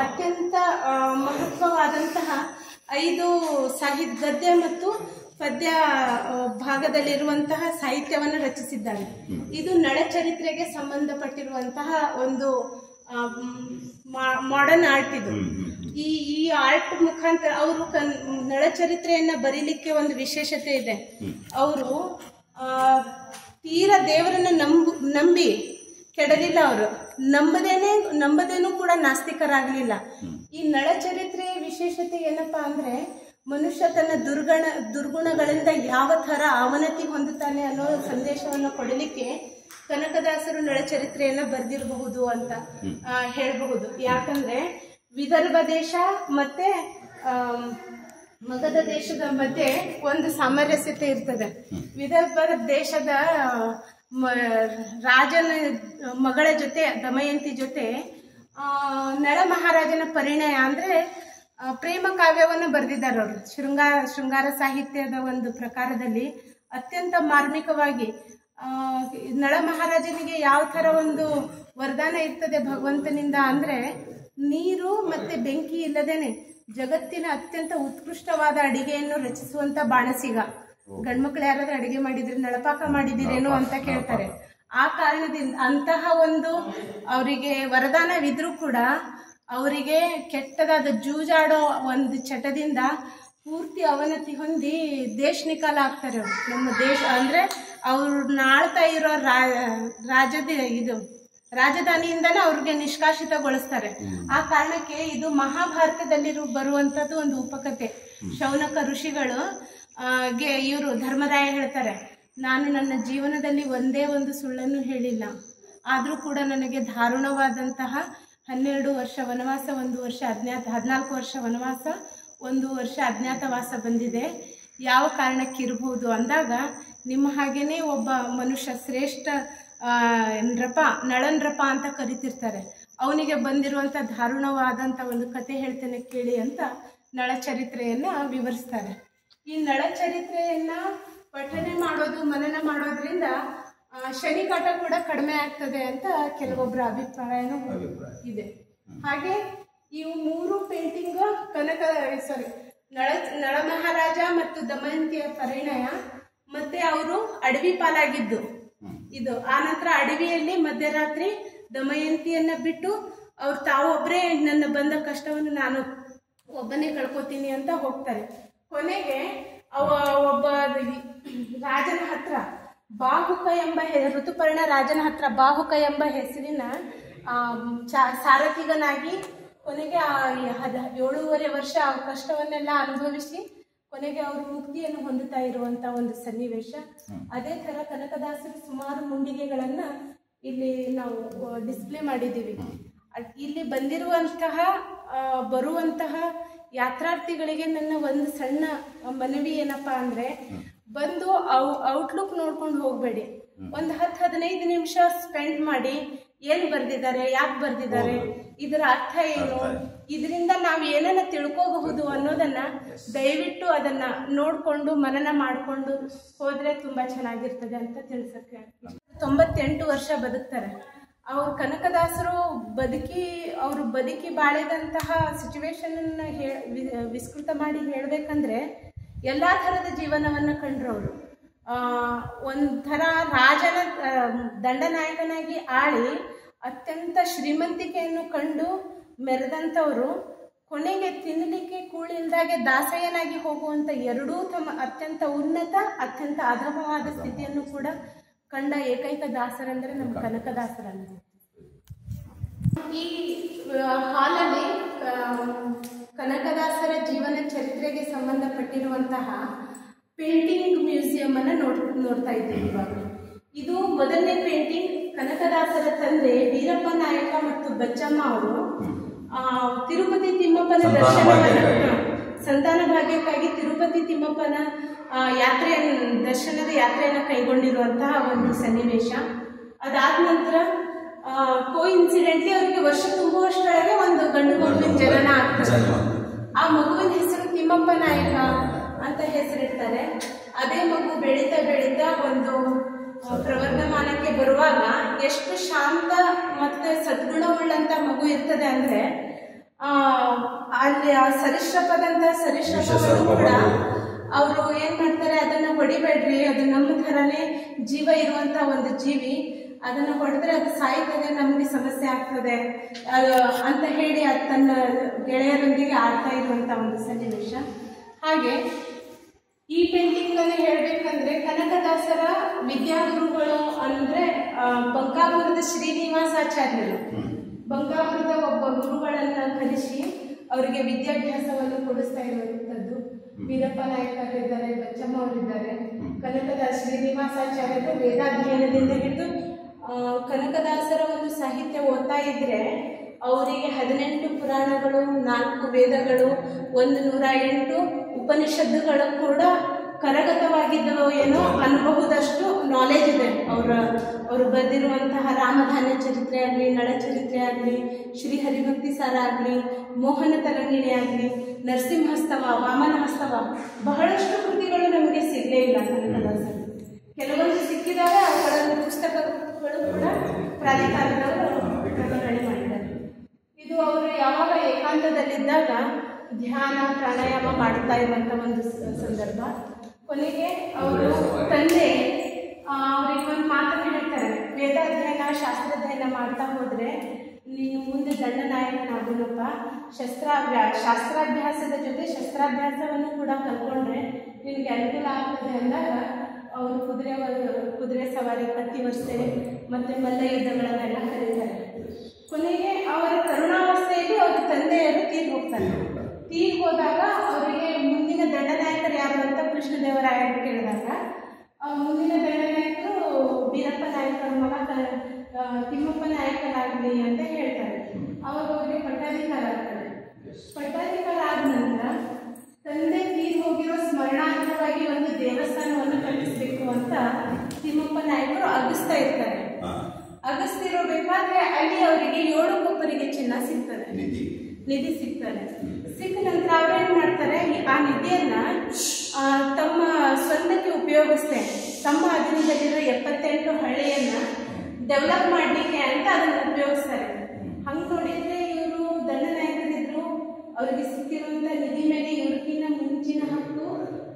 [SPEAKER 2] ಅತ್ಯಂತ ಮಹತ್ವವಾದಂತಹ 5 ಗದ್ಯ ಮತ್ತು ಪದ್ಯ ಭಾಗದಲ್ಲಿರುವಂತಹ ಸಾಹಿತ್ಯವನ್ನು ರಚಿಸಿದ್ದಾರೆ. ಇದು ನಳಚರಿತ್ರೆಗೆ ಸಂಬಂಧಪಟ್ಟಿರುವಂತಹ ಒಂದು ಮಾಡರ್ನ್ ಆರ್ಟ್. ಇದು ಈ ಆರ್ಟ್ ಮುಖಾಂತರ ಅವರು ನಳಚರಿತ್ರೆಯನ್ನ ಬರೀಲಿಕ್ಕೆ ಒಂದು ವಿಶೇಷತೆ ಇದೆ. ಅವರು ತೀರಾ ದೇವರನ್ನ ನಂಬಿ ಕೆಡಲಿಲ್ಲ. ಅವರು ನಂಬದೇನೂ ಕೂಡ ನಾಸ್ತಿಕರಾಗಲಿಲ್ಲ. ಈ ನಳಚರಿತ್ರೆಯ ವಿಶೇಷತೆ ಏನಪ್ಪಾ ಅಂದ್ರೆ, ಮನುಷ್ಯ ತನ್ನ ದುರ್ಗುಣಗಳಿಂದ ಯಾವ ತರ ಅವನತಿ ಹೊಂದುತ್ತಾನೆ ಅನ್ನೋ ಸಂದೇಶವನ್ನು ಕೊಡಲಿಕ್ಕೆ ಕನಕದಾಸರು ನಳಚರಿತ್ರೆಯನ್ನ ಬರೆದಿರಬಹುದು ಅಂತ ಹೇಳಬಹುದು. ಯಾಕಂದ್ರೆ ವಿದರ್ಭ ದೇಶ ಮತ್ತೆ ಮಗಧ ದೇಶದ ಮಧ್ಯೆ ಒಂದು ಸಾಮರಸ್ಯತೆ ಇರ್ತದೆ. ವಿದರ್ಭ ದೇಶದ ರಾಜನ ಮಗಳ ಜೊತೆ, ದಮಯಂತಿ ಜೊತೆ ನಳ ಮಹಾರಾಜನ ಪರಿಣಯ ಅಂದ್ರೆ ಪ್ರೇಮ ಕಾವ್ಯವನ್ನು ಬರೆದಿದ್ದಾರೆ ಅವರು. ಶೃಂಗಾರ ಸಾಹಿತ್ಯದ ಒಂದು ಪ್ರಕಾರದಲ್ಲಿ ಅತ್ಯಂತ ಮಾರ್ಮಿಕವಾಗಿ ನಳ ಮಹಾರಾಜನಿಗೆ ಯಾವ ತರ ಒಂದು ವರದಾನ ಇರ್ತದೆ ಭಗವಂತನಿಂದ ಅಂದ್ರೆ, ನೀರು ಮತ್ತೆ ಬೆಂಕಿ ಇಲ್ಲದೇನೆ ಜಗತ್ತಿನ ಅತ್ಯಂತ ಉತ್ಕೃಷ್ಟವಾದ ಅಡಿಗೆಯನ್ನು ರಚಿಸುವಂತ ಬಾಣಸಿಗ. ಗಂಡ್ಮಕ್ಳು ಯಾರಾದ್ರೂ ಅಡಿಗೆ ಮಾಡಿದ್ರೆ ನಳಪಾಕ ಮಾಡಿದಿರೇನೋ ಅಂತ ಕೇಳ್ತಾರೆ. ಆ ಕಾರಣದಿಂದ ಅಂತಹ ಒಂದು ಅವರಿಗೆ ವರದಾನವಿದ್ರೂ ಕೂಡ ಅವರಿಗೆ ಕೆಟ್ಟದಾದ ಜೂಜಾಡೋ ಒಂದು ಚಟದಿಂದ ಪೂರ್ತಿ ಅವನತಿ ಹೊಂದಿ ದೇಶ ನಿಕಾಲ ಆಗ್ತಾರೆ. ನಮ್ಮ ದೇಶ ಅಂದ್ರೆ ಅವ್ರನ್ನ ಆಳ್ತಾ ಇರೋ ರಾಜಧಾನಿಯಿಂದನೇ ಅವ್ರಿಗೆ ನಿಷ್ಕಾಸಿತಗೊಳಿಸ್ತಾರೆ. ಆ ಕಾರಣಕ್ಕೆ ಇದು ಮಹಾಭಾರತದಲ್ಲಿ ಬರುವಂತದ್ದು ಒಂದು ಉಪಕಥೆ. ಶೌನಕ ಋಷಿಗಳು ಇವರು ಧರ್ಮರಾಯ ಹೇಳ್ತಾರೆ, ನಾನು ನನ್ನ ಜೀವನದಲ್ಲಿ ಒಂದೇ ಒಂದು ಸುಳ್ಳನ್ನು ಹೇಳಿಲ್ಲ, ಆದರೂ ಕೂಡ ನನಗೆ ದಾರುಣವಾದಂತಹ 12 ವರ್ಷ ವನವಾಸ, 1 ವರ್ಷ 14 ವರ್ಷ ವನವಾಸ, 1 ವರ್ಷ ಅಜ್ಞಾತವಾಸ ಬಂದಿದೆ. ಯಾವ ಕಾರಣಕ್ಕಿರ್ಬೋದು ಅಂದಾಗ ನಿಮ್ಮ ಹಾಗೇನೆ ಒಬ್ಬ ಮನುಷ್ಯ ಶ್ರೇಷ್ಠ ನಳನ್ರಪ ಅಂತ ಕರಿತಿರ್ತಾರೆ. ಅವನಿಗೆ ಬಂದಿರುವಂಥ ದಾರುಣವಾದಂಥ ಒಂದು ಕತೆ ಹೇಳ್ತೇನೆ ಕೇಳಿ ಅಂತ ನಳಚರಿತ್ರೆಯನ್ನು ವಿವರಿಸ್ತಾರೆ. ಈ ನಳಚರಿತ್ರೆಯನ್ನು ಪಠನೆ ಮಾಡೋದು, ಮನನ ಮಾಡೋದ್ರಿಂದ ಶನಿಕಾಟ ಕೂಡ ಕಡಿಮೆ ಆಗ್ತದೆ ಅಂತ ಕೆಲವೊಬ್ಬರ ಅಭಿಪ್ರಾಯನೂ ಇದೆ. ಹಾಗೆ ಇವು 3 ಪೇಂಟಿಂಗ್ ನಳ ಮಹಾರಾಜ ಮತ್ತು ದಮಯಂತಿಯ ಪರಿಣಯ, ಮತ್ತೆ ಅವರು ಅಡವಿ ಪಾಲಾಗಿದ್ದು ಇದು. ಆನಂತರ ಅಡವಿಯಲ್ಲಿ ಮಧ್ಯರಾತ್ರಿ ದಮಯಂತಿಯನ್ನ ಬಿಟ್ಟು ಅವ್ರು ತಾವೊಬ್ಬರೇ ನನ್ನ ಬಂದ ಕಷ್ಟವನ್ನು ನಾನು ಒಬ್ಬನೇ ಕಳ್ಕೊತೀನಿ ಅಂತ ಹೋಗ್ತಾರೆ. ಕೊನೆಗೆ ಒಬ್ಬ ರಾಜನ ಹತ್ರ ಬಾಹುಕ ಎಂಬ ಋತುಪರ್ಣ ರಾಜನ ಹತ್ರ ಬಾಹುಕ ಎಂಬ ಹೆಸರಿನ ಸಾರಥಿಗನಾಗಿ ಕೊನೆಗೆ 7.5 ವರ್ಷ ಕಷ್ಟವನ್ನೆಲ್ಲ ಅನುಭವಿಸಿ ಕೊನೆಗೆ ಅವರು ಮುಕ್ತಿಯನ್ನು ಹೊಂದುತ್ತಾ ಇರುವಂತ ಒಂದು ಸನ್ನಿವೇಶ. ಅದೇ ತರ ಕನಕದಾಸರು ಸುಮಾರು ಮುಂಡಿಗೆಗಳನ್ನ ಇಲ್ಲಿ ನಾವು ಡಿಸ್ಪ್ಲೇ ಮಾಡಿದ್ದೀವಿ. ಇಲ್ಲಿ ಬರುವಂತಹ ಯಾತ್ರಾರ್ಥಿಗಳಿಗೆ ನನ್ನ ಒಂದು ಸಣ್ಣ ಮನವಿ ಏನಪ್ಪಾ ಅಂದ್ರೆ, ಬಂದು ಔಟ್ಲುಕ್ ನೋಡ್ಕೊಂಡು ಹೋಗ್ಬೇಡಿ. ಒಂದು 10-15 ನಿಮಿಷ ಸ್ಪೆಂಡ್ ಮಾಡಿ ಏನು ಬರ್ದಿದ್ದಾರೆ, ಯಾಕೆ ಬರ್ದಿದ್ದಾರೆ, ಇದರ ಅರ್ಥ ಏನು, ಇದರಿಂದ ನಾವು ಏನನ್ನ ತಿಳ್ಕೋಬಹುದು ಅನ್ನೋದನ್ನ ದಯವಿಟ್ಟು ಅದನ್ನ ನೋಡ್ಕೊಂಡು ಮನನ ಮಾಡ್ಕೊಂಡು ಹೋದ್ರೆ ತುಂಬಾ ಚೆನ್ನಾಗಿರ್ತದೆ ಅಂತ ತಿಳಿಸಕ್ಕೆ. 98 ವರ್ಷ ಬದುಕ್ತಾರೆ. ಅವ್ರು ಕನಕದಾಸರು ಬದುಕಿ ಬಾಳಿದಂತಹ ಸಿಚುವೇಶನ್ ವಿಸ್ತೃತ ಮಾಡಿ ಹೇಳ್ಬೇಕಂದ್ರೆ ಎಲ್ಲಾ ಥರದ ಜೀವನವನ್ನ ಕಂಡ್ರು ಅವರು. ಒಂಥರ ರಾಜನ ದಂಡನಾಯಕನಾಗಿ ಆಳಿ ಅತ್ಯಂತ ಶ್ರೀಮಂತಿಕೆಯನ್ನು ಕಂಡು ಮೆರೆದಂಥವರು ಕೊನೆಗೆ ತಿನ್ನಲಿಕ್ಕೆ ಕೂಳಿಲ್ದಾಗೆ ದಾಸಯ್ಯನಾಗಿ ಹೋಗುವಂತ ಎರಡೂ ತಮ್ಮ ಅತ್ಯಂತ ಉನ್ನತ ಅತ್ಯಂತ ಅಧಮವಾದ ಸ್ಥಿತಿಯನ್ನು ಕೂಡ ಕಂಡ ಏಕೈಕ ದಾಸರಂದ್ರೆ ನಮ್ಮ ಕನಕದಾಸರನ್ನ. ಈ ಹಾಲಲ್ಲಿ ಕನಕದಾಸರ ಜೀವನ ಚರಿತ್ರೆಗೆ ಸಂಬಂಧಪಟ್ಟಿರುವಂತಹ ಪೇಂಟಿಂಗ್ ಮ್ಯೂಸಿಯಂ ಅನ್ನ ನೋಡ್ತಾ ಇದ್ದೀವಿ ಇವಾಗ. ಇದು ಮೊದಲನೇ ಪೇಂಟಿಂಗ್. ಕನಕದಾಸರ ತಂದೆ ವೀರಪ್ಪ ನಾಯಕ ಮತ್ತು ಬಚ್ಚಮ್ಮ ಅವರು ತಿರುಪತಿ ತಿಮ್ಮಪ್ಪನ ಸಂತಾನ ಭಾಗ್ಯಕ್ಕಾಗಿ ತಿರುಪತಿ ತಿಮ್ಮಪ್ಪನ ದರ್ಶನದ ಯಾತ್ರೆಯನ್ನು ಕೈಗೊಂಡಿರುವಂತಹ ಒಂದು ಸನ್ನಿವೇಶ. ಅದಾದ ನಂತರ ಕೋಇನ್ಸಿಡೆಂಟ್ಲಿ ಅವರಿಗೆ ವರ್ಷ ತುಂಬುವಷ್ಟರೊಳಗೆ ಒಂದು ಗಂಡು ಮಗುವಿನ ಜನನ ಆಗ್ತದೆ. ಆ ಮಗುವಿನ ಹೆಸರು ತಿಮ್ಮಪ್ಪ ನಾಯಕ ಅಂತ ಹೆಸರಿಡ್ತಾರೆ. ಅದೇ ಮಗು ಬೆಳೀತಾ ಬೆಳೀತಾ ಒಂದು ಪ್ರವರ್ಧಮಾನಕ್ಕೆ ಬರುವಾಗ ಎಷ್ಟು ಶಾಂತ ಮತ್ತೆ ಸದ್ಗುಣವುಳ್ಳಂತ ಮಗು ಇರ್ತದೆ ಅಂದ್ರೆ ಅಲ್ಲಿ ಆ ಸರಿಶ್ರಪದಂತ ಸರಿಶ್ರಪವನ್ನು ಕೂಡ ಅವರು ಏನ್ ಮಾಡ್ತಾರೆ, ಅದನ್ನ ಹೊಡಿಬೇಡ್ರಿ, ಅದು ನಮ್ಮ ಥರನೇ ಜೀವ ಇರುವಂತ ಒಂದು ಜೀವಿ, ಅದನ್ನ ಹೊಡೆದ್ರೆ ಅದು ಸಾಯ್ತದೆ, ನಮ್ಗೆ ಸಮಸ್ಯೆ ಆಗ್ತದೆ ಅಂತ ಹೇಳಿ ತನ್ನ ಗೆಳೆಯರೊಂದಿಗೆ ಆಡ್ತಾ ಇರುವಂತ ಒಂದು ಸನ್ನಿವೇಶ. ಹಾಗೆ ಈ ಪೇಂಟಿಂಗ್ ಅನ್ನು ಹೇಳ್ಬೇಕಂದ್ರೆ ಕನಕದಾಸರ ವಿದ್ಯಾಗುರುಗಳು ಅಂದ್ರೆ ಬಂಕಾಪುರದ ಶ್ರೀನಿವಾಸಾಚಾರ್ಯರು. ಬಂಕಾಪುರದ ಒಬ್ಬ ಗುರುಗಳನ್ನ ಕಲಿಸಿ ಅವರಿಗೆ ವಿದ್ಯಾಭ್ಯಾಸವನ್ನು ಕೊಡಿಸ್ತಾ ಇರುವಂತದ್ದು. ವೀರಪ್ಪ ನಾಯಕರಿದ್ದಾರೆ, ಬಚ್ಚಮ್ಮ ಅವರಿದ್ದಾರೆ. ಕನಕದಾಸ ಶ್ರೀನಿವಾಸಾಚಾರ್ಯರು ವೇದಾಧ್ಯಯನದಿಂದ ಹಿಡಿದು ಕನಕದಾಸರ ಒಂದು ಸಾಹಿತ್ಯ ಓದ್ತಾ ಇದ್ರೆ ಅವರಿಗೆ 18 ಪುರಾಣಗಳು, 4 ವೇದಗಳು, 108 ಉಪನಿಷತ್ತುಗಳು ಕೂಡ ಕರಗತವಾಗಿದ್ದವು ಏನೋ ಅನ್ನಬಹುದಷ್ಟು ನಾಲೆಜ್ ಇದೆ. ಅವರು ಬರೆದಿರುವಂತಹ ರಾಮಧಾನ್ಯ ಚರಿತ್ರೆ ಆಗಲಿ, ನಳಚರಿತ್ರೆ ಆಗಲಿ, ಶ್ರೀ ಹರಿಭಕ್ತಿ ಸಾರ ಆಗಲಿ, ಮೋಹನ ತರಂಗಿಣಿ ಆಗಲಿ, ನರಸಿಂಹಸ್ತವ, ವಾಮನ ಹಸ್ತವ, ಬಹಳಷ್ಟು ಕೃತಿಗಳು ನಮಗೆ ಸಿಗಲೇ ಇಲ್ಲ ಕನಕದಾಸರು. ಕೆಲವೊಂದು ಸಿಕ್ಕಿದಾಗ ಅವುಗಳನ್ನು ಪುಸ್ತಕಗಳು ಕೂಡ ಪ್ರಾಧಿಕಾರದವರು ಪ್ರಕಟಣೆ ಮಾಡಿದ್ದಾರೆ. ಇದು ಅವರು ಯಾವಾಗ ಏಕಾಂತದಲ್ಲಿದ್ದಾಗ ಧ್ಯಾನ ಪ್ರಾಣಾಯಾಮ ಮಾಡ್ತಾ ಇರುವಂತ ಒಂದು ಸಂದರ್ಭ. ಕೊನೆಗೆ ಅವರು ತಂದೆ ಅವ್ರಿಗೆ ಒಂದು ಮಾತನ್ನು ಹೇಳ್ತಾರೆ, ವೇದಾಧ್ಯಯನ ಶಾಸ್ತ್ರಾಧ್ಯಯನ ಮಾಡ್ತಾ ಹೋದ್ರೆ ನೀನು ಮುಂದೆ ದಂಡನಾಯಕನಾಗೋನಪ್ಪ, ಶಾಸ್ತ್ರಾಭ್ಯಾಸದ ಜೊತೆ ಶಸ್ತ್ರಾಭ್ಯಾಸವನ್ನು ಕೂಡ ಕಲ್ತ್ಕೊಂಡ್ರೆ ನಿನಗೆ ಅನುಕೂಲ ಆಗ್ತದೆ ಅಂದಾಗ ಅವರು ಕುದುರೆ ಸವಾರಿ, ಕತ್ತಿ ವರ್ಸೆ, ಮತ್ತು ಮಲ್ಲ ಯುದ್ಧಗಳನ್ನೆಲ್ಲ ಕರೀತಾರೆ. ಕೊನೆಗೆ ಅವರ ತರುಣಾವಸ್ಥೆಯಲ್ಲಿ ಅವರ ತಂದೆಯರು ತೀರ್ ಹೋಗ್ತಾರೆ. ತೀರ್ ಹೋದಾಗ ಅವರಿಗೆ ಮುಂದಿನ ದಂಡನಾಯಕರು ಯಾರು ಅಂತ ಕೃಷ್ಣದೇವರಾಯರು ಕೇಳಿದಾಗ ಮುಂದಿನ ದಂಡನಾಯಕರು ಬೀರಪ್ಪ ನಾಯಕರ ಮಗ ತಿಮ್ಮಪ್ಪ ನಾಯಕರಾಗಲಿ ಅಂತ ಹೇಳ್ತಾರೆ. ಅವಾಗ ಅವರಿಗೆ ಪಟ್ಟಾಧಿಕಾರ ಆಗ್ತದೆ. ಪಟ್ಟಾಧಿಕಾರ ಆದ ನಂತರ ತಂದೆ ತೀರ್ ಹೋಗಿರೋ ಸ್ಮರಣಾರ್ಥವಾಗಿ ಒಂದು ದೇವಸ್ಥಾನವನ್ನು ಕಟ್ಟಿಸ್ಬೇಕು ಅಂತ ತಿಮ್ಮಪ್ಪ ನಾಯಕರು ಅಗಸ್ತಾ ಇರ್ತಾರೆ. ಅಗಸ್ತಿರಬೇಕಾದ್ರೆ ಅಲ್ಲಿ ಅವರಿಗೆ 7 ಕೊಪ್ಪರಿಗೆ ಚಿನ್ನ ಸಿಗ್ತದೆ, ನಿಧಿ ಸಿಗ್ತದೆ. ಸಿಕ್ಕ ನಂತರ ಅವ್ರೇನ್ ಮಾಡ್ತಾರೆ, ಆ ನಿಧಿಯನ್ನ ತಮ್ಮ ಸ್ವಂತಕ್ಕೆ ಉಪಯೋಗಿಸ್ತಾರೆ. ತಮ್ಮ ಅಧೀನದಲ್ಲಿರೋ 78 ಹಳ್ಳಿಯನ್ನ ಡೆವಲಪ್ ಮಾಡಲಿಕ್ಕೆ ಅಂತ ಅದನ್ನು ಉಪಯೋಗಿಸ್ತಾರೆ. ಹಂಗೆ ನೋಡಿದ್ರೆ ಇವರು ದಂಡನಾಯಕರಿದ್ರು, ಅವರಿಗೆ ಸಿಕ್ಕಿರುವಂತ ನಿಧಿ ಮೇಲೆ ಇವ್ರಿಗಿನ್ನ ಮುಂಚಿನ ಹಕ್ಕು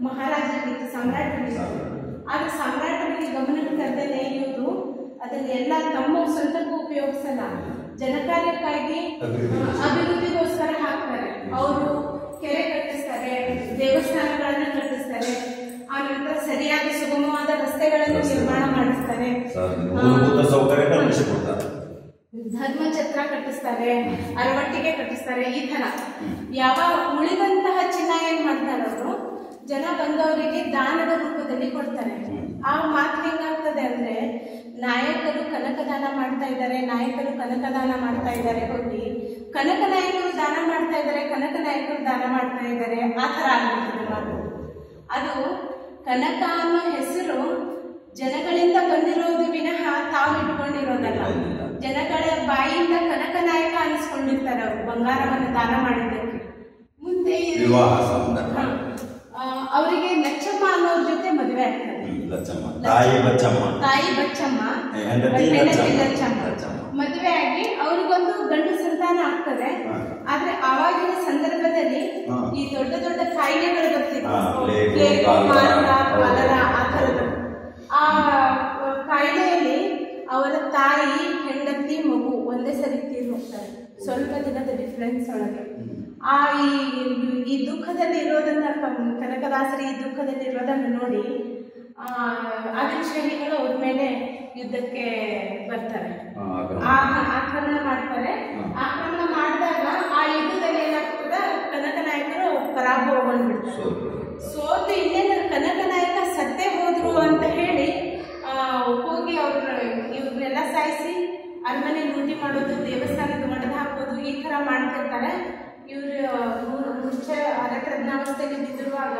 [SPEAKER 2] ಮಹಾರಾಜರಿಗೆ, ಸಾಮ್ರಾಟರಿಗೆ. ಆಗ ಸಾಮ್ರಾಟರಿಗೆ ಗಮನಕ್ಕೆ ತರದೇನೆ ಇವರು ಅದನ್ನೆಲ್ಲ ತಮ್ಮ ಸ್ವಂತಕ್ಕೂ ಉಪಯೋಗಿಸಲ್ಲ, ಜನಕಾರ್ಯಕ್ಕಾಗಿ ಅಭಿವೃದ್ಧಿಗೋಸ್ಕರ ಹಾಕ್ತಾರೆ. ಅವರು ಕೆರೆ ಕಟ್ಟಿಸ್ತಾರೆ, ದೇವಸ್ಥಾನಗಳನ್ನ ಕಟ್ಟಿಸ್ತಾರೆ, ಆ ನಂತರ ಸರಿಯಾದ ಸುಗಮವಾದ ರಸ್ತೆಗಳನ್ನು ನಿರ್ಮಾಣ ಮಾಡಿಸ್ತಾರೆ, ಧರ್ಮಛತ್ರ ಕಟ್ಟಿಸ್ತಾರೆ, ಅರವಟ್ಟಿಗೆ ಕಟ್ಟಿಸ್ತಾರೆ. ಈ ತರ ಯಾವಾಗ ಉಳಿದಂತಹ ಚಿನ್ನ ಏನ್ ಮಾಡ್ತಾರೆ, ಅವರು ಜನ ಬಂದವರಿಗೆ ದಾನದ ರೂಪದಲ್ಲಿ ಕೊಡ್ತಾರೆ. ಆ ಮಾತು ಹೆಂಗಾಗ್ತದೆ ಅಂದ್ರೆ, ನಾಯಕರು ಕನಕದಾನ ಮಾಡ್ತಾ ಇದ್ದಾರೆ, ನಾಯಕರು ಕನಕದಾನ ಮಾಡ್ತಾ ಇದ್ದಾರೆ, ಹೋಗಿ ಕನಕ ನಾಯಕರು ದಾನ ಮಾಡ್ತಾ ಇದ್ದಾರೆ, ಕನಕ ನಾಯಕರು ದಾನ ಮಾಡ್ತಾ ಇದ್ದಾರೆ, ಆ ಥರ ಆಗ್ಬಿಡ್ತದೆ ಮಾತು. ಅದು ಕನಕ ಅನ್ನೋ ಹೆಸರು ಜನಗಳಿಂದ ಬಂದಿರೋದು ವಿನಃ ತಾವು ಇಟ್ಕೊಂಡಿರೋದಲ್ಲ. ಜನಗಳ ಬಾಯಿಯಿಂದ ಕನಕ ನಾಯಕ ಅನಿಸ್ಕೊಂಡಿರ್ತಾರೆ ಅವರು ಬಂಗಾರವನ್ನು ದಾನ ಮಾಡಿದ್ದಕ್ಕೆ. ಮುಂದೆ ಅವರಿಗೆ ಲಚ್ಚಮ್ಮ ಅನ್ನೋರ ಜೊತೆ ಮದುವೆ ಆಗ್ತದೆ. ತಾಯಿ ಬಚ್ಚಮ್ಮ ಮದುವೆ ಆಗಿ ಅವ್ರಿಗೊಂದು ಗಂಡು ಸಂತಾನ ಆಗ್ತದೆ. ಆದ್ರೆ ಆವಾಗಿನ ಸಂದರ್ಭದಲ್ಲಿ ಈ ದೊಡ್ಡ ದೊಡ್ಡ ಕಾಯಿಲೆಗಳು ಬರ್ತಿತ್ತು, ಆ ಥರದ. ಆ ಕಾಯಿಲೆಯಲ್ಲಿ ಅವರ ತಾಯಿ, ಹೆಂಡತಿ, ಮಗು ಒಂದೇ ಸರಿ ತೀರ್ ಹೋಗ್ತಾರೆ, ಸ್ವಲ್ಪ ದಿನದ ಡಿಫ್ರೆನ್ಸ್ ಒಳಗೆ. ಈ ದುಃಖದಲ್ಲಿ ಇರೋದನ್ನ ಕನಕದಾಸರಿ ಈ ದುಃಖದಲ್ಲಿ ಇರೋದನ್ನ ನೋಡಿ ಆದಿಶಾಹಿಗಳು ಅವ್ರ ಮೇಲೆ ಯುದ್ಧಕ್ಕೆ ಬರ್ತಾರೆ, ಆಕ್ರಮಣ ಮಾಡ್ತಾರೆ. ಆಕ್ರಮಣ ಮಾಡಿದಾಗ ಆ ಯುದ್ಧದಲ್ಲಿ ಏನಾಗ್ತದೆ, ಕನಕ ನಾಯಕರು ಪರಾಭವಗೊಂಡ್ಬಿಡ್ತಾರೆ. ಸೋತು ಇನ್ನೇನು ಕನಕ ನಾಯಕ ಸತ್ತೇ ಹೋದ್ರು ಅಂತ ಹೇಳಿ ಹೋಗಿ ಇವ್ರನ್ನೆಲ್ಲ ಸಾಯಿಸಿ ಅರಮನೆ ಲೂಟಿ ಮಾಡೋದು, ದೇವಸ್ಥಾನದ ಮಡದ ಹಾಕೋದು, ಈ ತರ ಮಾಡ್ತಿರ್ತಾರೆ. ಇವರು ಮುಂಚೆ ಅರಪ್ರಜ್ಞಾವಸ್ಥೆಗೆ ಬಿದ್ದಿರುವಾಗ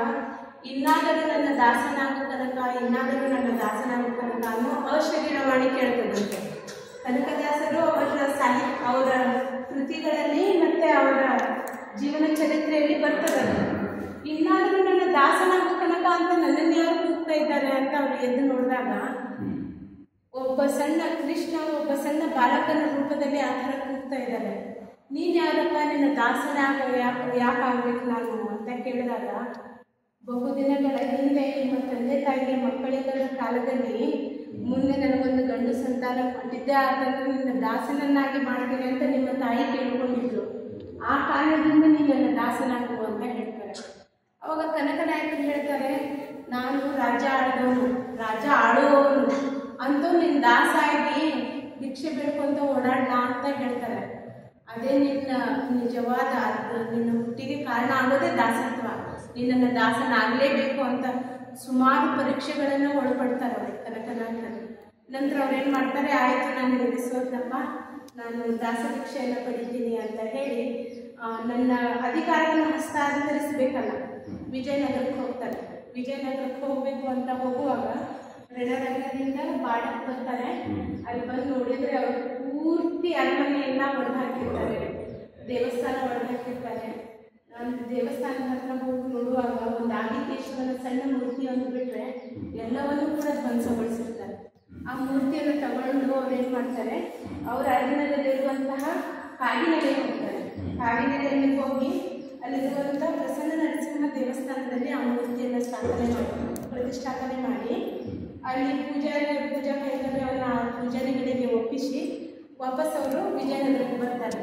[SPEAKER 2] ಇನ್ನಾದರೂ ನನ್ನ ದಾಸನಾಗು ಕನಕ, ಇನ್ನಾದರೂ ನನ್ನ ದಾಸನಾಗು ಕನಕ ಅನ್ನೋ ಅಶರೀರವಾಣಿ ಕೇಳ್ತದಂತೆ. ಕನಕದಾಸರು ಅವರ ಕೃತಿಗಳಲ್ಲಿ ಮತ್ತೆ ಅವರ ಜೀವನ ಚರಿತ್ರೆಯಲ್ಲಿ ಬರ್ತದಲ್ಲ, ಇನ್ನಾದರೂ ನನ್ನ ದಾಸನಾಗು ಕನಕ ಅಂತ ನನ್ನನ್ನು ಯಾರು ಕೂಗ್ತಾ ಇದ್ದಾರೆ ಅಂತ ಅವ್ರು ಎದ್ದು ನೋಡಿದಾಗ ಒಬ್ಬ ಸಣ್ಣ ಕೃಷ್ಣ, ಒಬ್ಬ ಸಣ್ಣ ಬಾಲಕನ ರೂಪದಲ್ಲಿ ಆ ಥರ ಕೂಗ್ತಾ ಇದ್ದಾರೆ. ನೀನು ಯಾರಪ್ಪ, ನಿನ್ನ ದಾಸನಾಗ ಯಾಕೆ ಆಗ್ಬೇಕು ನಾನು ಅಂತ ಕೇಳಿದಾಗ, ಬಹುದಿನಗಳ ಹಿಂದೆ ನಿಮ್ಮ ತಂದೆ ತಾಯಿಗೆ ಮಕ್ಕಳಿಲ್ಲದ ಕಾಲದಲ್ಲಿ ಮುಂದೆ ನನಗೊಂದು ಗಂಡು ಸಂತಾನ ಕೊಟ್ಟಿದ್ದೆ, ಆತಂದ್ರೆ ನಿನ್ನ ದಾಸನನ್ನಾಗಿ ಮಾಡ್ತೀನಿ ಅಂತ ನಿಮ್ಮ ತಾಯಿ ಕೇಳ್ಕೊಂಡಿದ್ರು. ಆ ಕಾರಣದಿಂದ ನೀನು ನನ್ನ ದಾಸನಾಗು ಅಂತ ಹೇಳ್ತಾರೆ. ಅವಾಗ ಕನಕ ನಾಯಕರು ಹೇಳ್ತಾರೆ, ನಾನು ರಾಜ್ಯ ಆಳುವವನು ಅಂತೂ ನಿನ್ನ ದಾಸ ಆಗಿ ಭಿಕ್ಷೆ ಬೇಡ್ಕೊಂತ ಓಡಾಡಲ್ಲ ಅಂತ ಹೇಳ್ತಾರೆ. ಅದೇ ನಿನ್ನ ನಿಜವಾದ ನಿನ್ನ ಹುಟ್ಟಿಗೆ ಕಾರಣ ಆಗೋದೇ ದಾಸತ್ವ. ನಿನ್ನನ್ನು ದಾಸನಾಗಲೇಬೇಕು ಅಂತ ಸುಮಾರು ಪರೀಕ್ಷೆಗಳನ್ನು ಒಳಪಡ್ತಾರೆ ಅವರು ಕನಕನಾಥರು. ನಂತರ ಅವ್ರೇನು ಮಾಡ್ತಾರೆ, ಆಯಿತು ನಾನು ನಡೆಸೋದಪ್ಪ, ನಾನು ದಾಸ ಭಿಕ್ಷೆಯನ್ನು ಪಡಿತೀನಿ ಅಂತ ಹೇಳಿ ನನ್ನ ಅಧಿಕಾರವನ್ನು ಹಸ್ತಾಂತರಿಸಬೇಕಲ್ಲ, ವಿಜಯನಗರಕ್ಕೆ ಹೋಗ್ತಾರೆ. ವಿಜಯನಗರಕ್ಕೆ ಹೋಗಬೇಕು ಅಂತ ಹೋಗುವಾಗ ರಣರಂಗದಿಂದ ಬಾಡಕ್ಕೆ ಬರ್ತಾರೆ. ಅಲ್ಲಿ ಬಂದು ನೋಡಿದ್ರೆ ಅವರು ಪೂರ್ತಿ ಅರಮನೆಯನ್ನ ಒಡೆದು ಹಾಕಿರ್ತಾರೆ, ದೇವಸ್ಥಾನ ಒಡೆದು ಹಾಕಿರ್ತಾರೆ. ನಾನು ದೇವಸ್ಥಾನದ ಹತ್ರ ಹೋಗಿ ನೋಡುವಾಗ ಒಂದು ಆದಿಕೇಶ್ವರನ ಸಣ್ಣ ಮೂರ್ತಿಯನ್ನು ಬಿಟ್ಟರೆ ಎಲ್ಲವನ್ನೂ ಕೂಡ ಧ್ವಂಸಗೊಳಿಸಿರ್ತಾರೆ. ಆ ಮೂರ್ತಿಯನ್ನು ತಗೊಂಡು ಅವ್ರು ಏನು ಮಾಡ್ತಾರೆ, ಅವರ ಅಧೀನದಲ್ಲಿರುವಂತಹ ಕಾಗಿನೆಲೆಗೆ ಹೋಗ್ತಾರೆ. ಕಾಗಿನೆಲೆಯಲ್ಲಿ ಹೋಗಿ ಅಲ್ಲಿರುವಂಥ ಪ್ರಸನ್ನ ನರಸಿಂಹ ದೇವಸ್ಥಾನದಲ್ಲಿ ಆ ಮೂರ್ತಿಯನ್ನು ಪ್ರತಿಷ್ಠಾಪನೆ ಮಾಡಿ ಅಲ್ಲಿ ಪೂಜಾ ಕೈಂಕರ್ಯವನ್ನ ಪೂಜಾರಿಗಳಿಗೆ ಒಪ್ಪಿಸಿ ವಾಪಸ್ ಅವರು ವಿಜಯನಗರಕ್ಕೆ ಬರ್ತಾರೆ.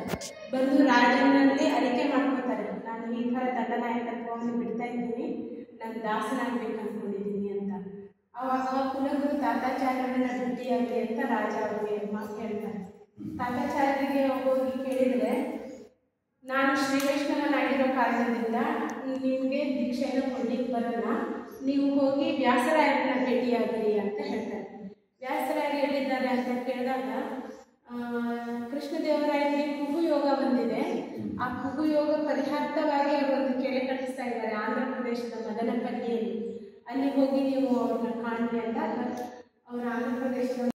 [SPEAKER 2] ಬಂದು ರಾಜನಲ್ಲಿ ಅರಿಕೆ ಮಾಡ್ಕೋತಾರೆ, ನಾನು ಈ ಥರ ದಂಡನಾಯಕತ್ವವನ್ನು ಬಿಡ್ತಾ ಇದ್ದೀನಿ, ನಾನು ದಾಸನಾಗಬೇಕು ಅಂದ್ಕೊಂಡಿದ್ದೀನಿ ಅಂತ. ಅವಾಗ ಕುಲಗುರು ತಾತಾಚಾರ್ಯರನ್ನ ಭೇಟಿಯಾಗಿ ಅಂತ ರಾಜ ಅವರಿಗೆ ಮಾತು ಹೇಳ್ತಾರೆ. ತಾತಾಚಾರ್ಯರಿಗೆ ಹೋಗಿ ಕೇಳಿದರೆ, ನಾನು ಶ್ರೀವೈಷ್ಣವನಾಗಿರೋ ಕಾರಣದಿಂದ ನಿಮಗೆ ದೀಕ್ಷೆಯನ್ನು ಕೊಡ್ಲಿಕ್ಕೆ ಬರಲ್ಲ, ನೀವು ಹೋಗಿ ವ್ಯಾಸರಾಯರನ್ನ ಭೇಟಿಯಾಗಿರಿ ಅಂತ ಹೇಳ್ತಾರೆ. ವ್ಯಾಸರಾಯರು ಎಲ್ಲಿದ್ದಾರೆ ಅಂತ ಕೇಳಿದಾಗ ಕೃಷ್ಣದೇವರಾಯರಿಗೆ ಕುಹುಯೋಗ ಬಂದಿದೆ. ಆ ಕುಹುಯೋಗ ಪರಿಹಾರ್ಥವಾಗಿ ಅವರು ಒಂದು ಕೆರೆ ಕಟ್ಟಿಸ್ತಾ ಇದ್ದಾರೆ ಆಂಧ್ರ ಪ್ರದೇಶದ ಮದನಪಲ್ಲಿಯಲ್ಲಿ. ಅಲ್ಲಿ ಹೋಗಿ ನೀವು ಅವ್ರನ್ನ ಕಾಣಲಿ ಅಂತ ಅವರು ಆಂಧ್ರ ಪ್ರದೇಶದ